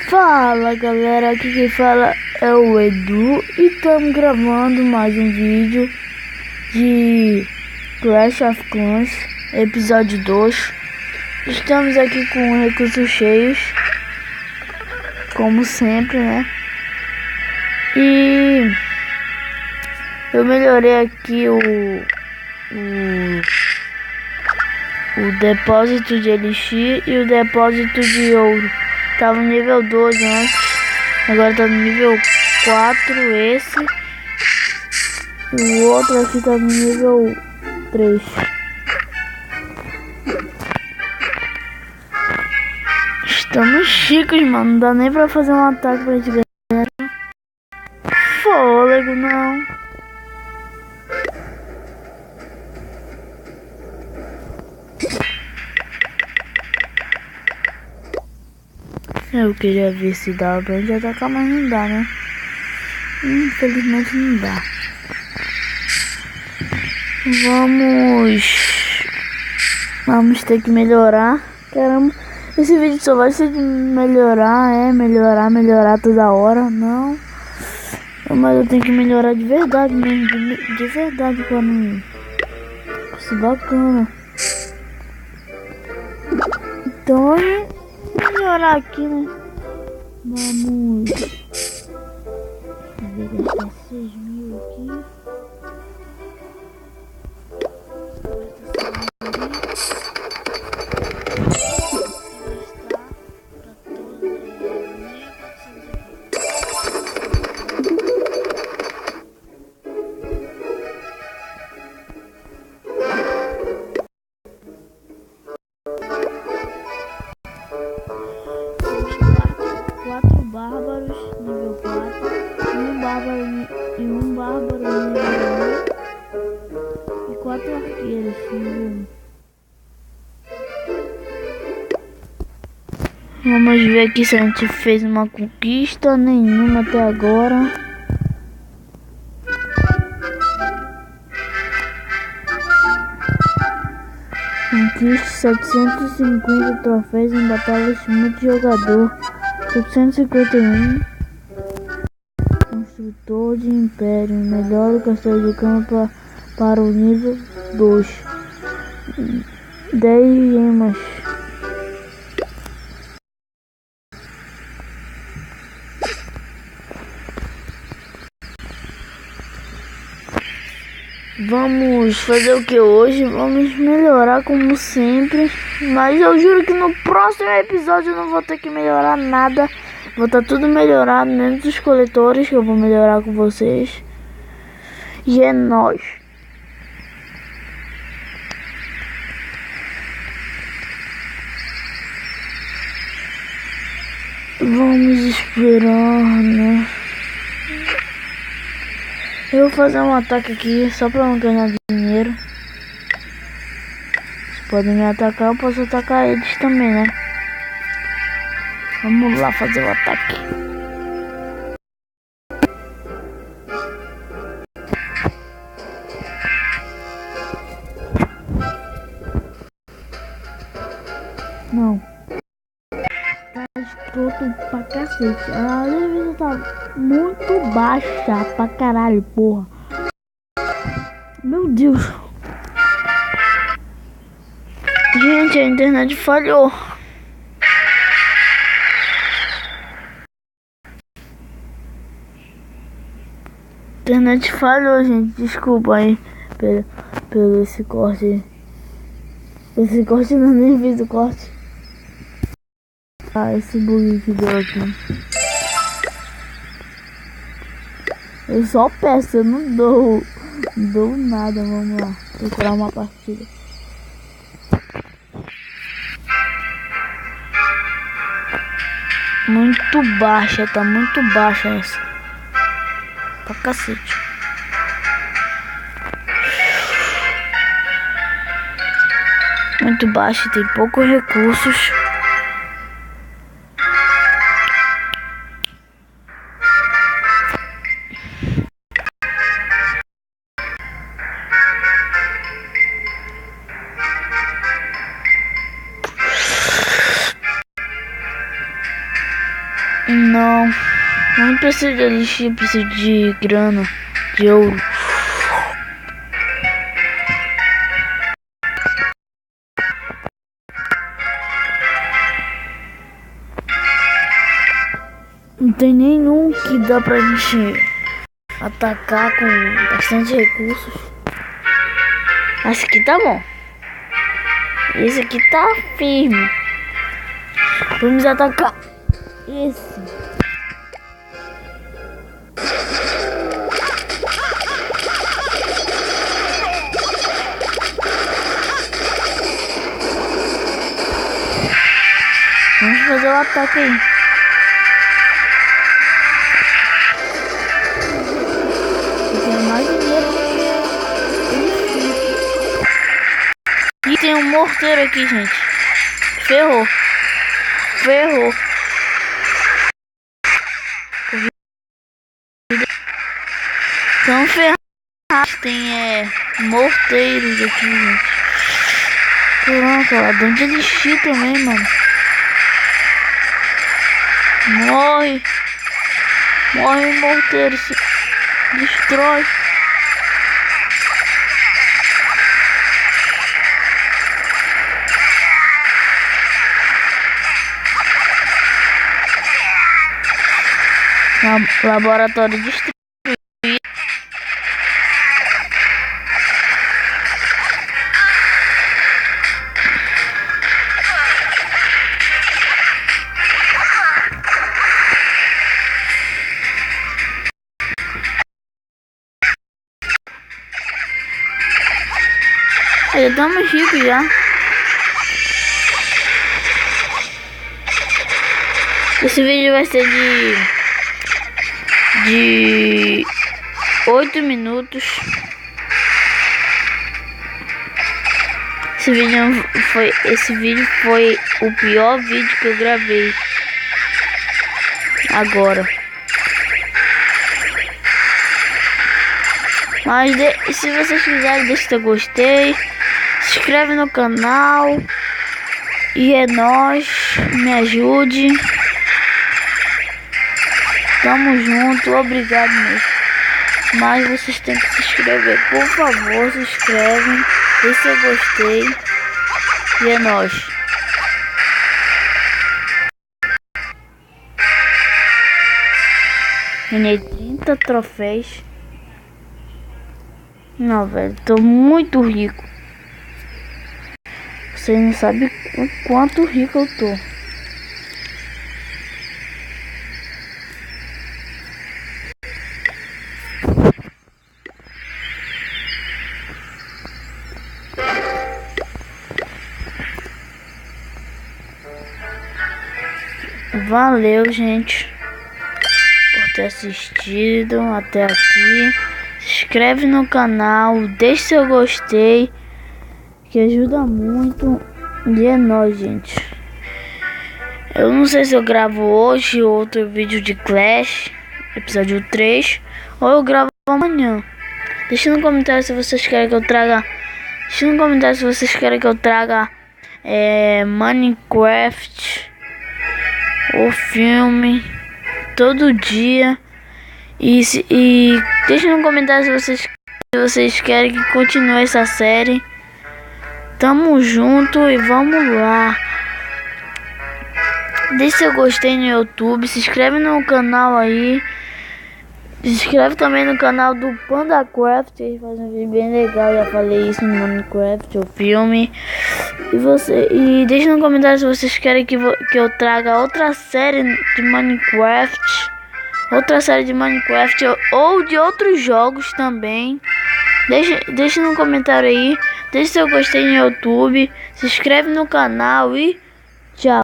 Fala galera, aqui quem fala é o Edu e estamos gravando mais um vídeo de Clash of Clans, episódio 2. Estamos aqui com recursos cheios, como sempre, né? E eu melhorei aqui o depósito de elixir e o depósito de ouro. Tava no nível 2 antes, agora tá no nível 4 esse. E o outro aqui tá no nível 3. Estamos chicos, mano. Não dá nem pra fazer um ataque pra gente ganhar. Fôlego, não. Eu queria ver se dava pra gente atacar, mas não dá, né? Infelizmente não dá. Vamos ter que melhorar. Caramba, esse vídeo só vai ser de melhorar, melhorar toda hora. Não, mas eu tenho que melhorar de verdade mesmo, de verdade, pra não ser bacana. Então melhorar aqui, né? Vamos gastar 6.000 aqui. Quatro bárbaros nível 4 e um bárbaro nível 1 e 4 arqueiros nível 1. Vamos ver aqui se a gente fez uma conquista. Nenhuma até agora. Conquiste 750 troféus em batalhas multijogador. 751. Construtor de império. Melhor o castelo de campo para o nível 2. 10 gemas. Vamos fazer o que hoje? Vamos melhorar como sempre. Mas eu juro que no próximo episódio eu não vou ter que melhorar nada. Vou estar tudo melhorado, menos os coletores que eu vou melhorar com vocês. E é nóis. Vamos esperar, né? Eu vou fazer um ataque aqui só pra não ganhar dinheiro. Vocês podem me atacar, eu posso atacar eles também, né? Vamos lá fazer o ataque. Não. Tá escroto pra cacete. A defesa tá muito baixa pra caralho, porra. Meu Deus. Gente, a internet falhou. A internet falhou, gente. Desculpa aí pelo esse corte. Esse corte não, nem fiz o corte. Ah, esse bug que deu aqui. Eu só peço, eu não dou nada. Vamos lá, procurar uma partida. Muito baixa, tá muito baixa essa. Pra cacete. Muito baixa, tem poucos recursos. Não. Não preciso de elixir, preciso de grana, de ouro. Não tem nenhum que dá pra gente atacar com bastante recursos. Esse aqui tá bom. Esse aqui tá firme. Vamos atacar esse. Vamos fazer o ataque aí. E tem um morteiro aqui, gente. Ferrou. Ferrou. Então ferrados. Tem morteiros aqui, gente. Caraca, ladrão de elixir também, mano. Morre. Morre, morteiro. Se destrói. Laboratório destruído. Já estamos ricos já. Esse vídeo vai ser de 8 minutos. Esse vídeo foi o pior vídeo que eu gravei agora. Mas se vocês quiserem, deixa seu gostei, se inscreve no canal e é nóis, me ajude. Tamo junto, obrigado mesmo. Mas vocês têm que se inscrever, por favor, se inscrevem, deixa seu gostei e é nóis. Ganhei 30 troféus. Não, velho, tô muito rico. Vocês não sabem o quanto rico eu tô. Valeu, gente, por ter assistido até aqui. Se inscreve no canal, deixe seu gostei, que ajuda muito. E é nóis, gente. Eu não sei se eu gravo hoje outro vídeo de Clash, episódio 3, ou eu gravo amanhã. Deixa no comentário se vocês querem que eu traga. Deixa no comentário se vocês querem que eu traga Minecraft, o filme, todo dia. E deixa no comentário se vocês querem que continue essa série. Tamo junto e vamos lá. Deixa seu gostei no YouTube, se inscreve no canal aí. Se inscreve também no canal do PandaCraft, ele faz um vídeo bem legal, já falei isso no Minecraft, o filme. E deixa no comentário se vocês querem que eu traga outra série de Minecraft. Outra série de Minecraft ou de outros jogos também. Deixa no comentário aí. Deixa seu gostei no YouTube. Se inscreve no canal e tchau.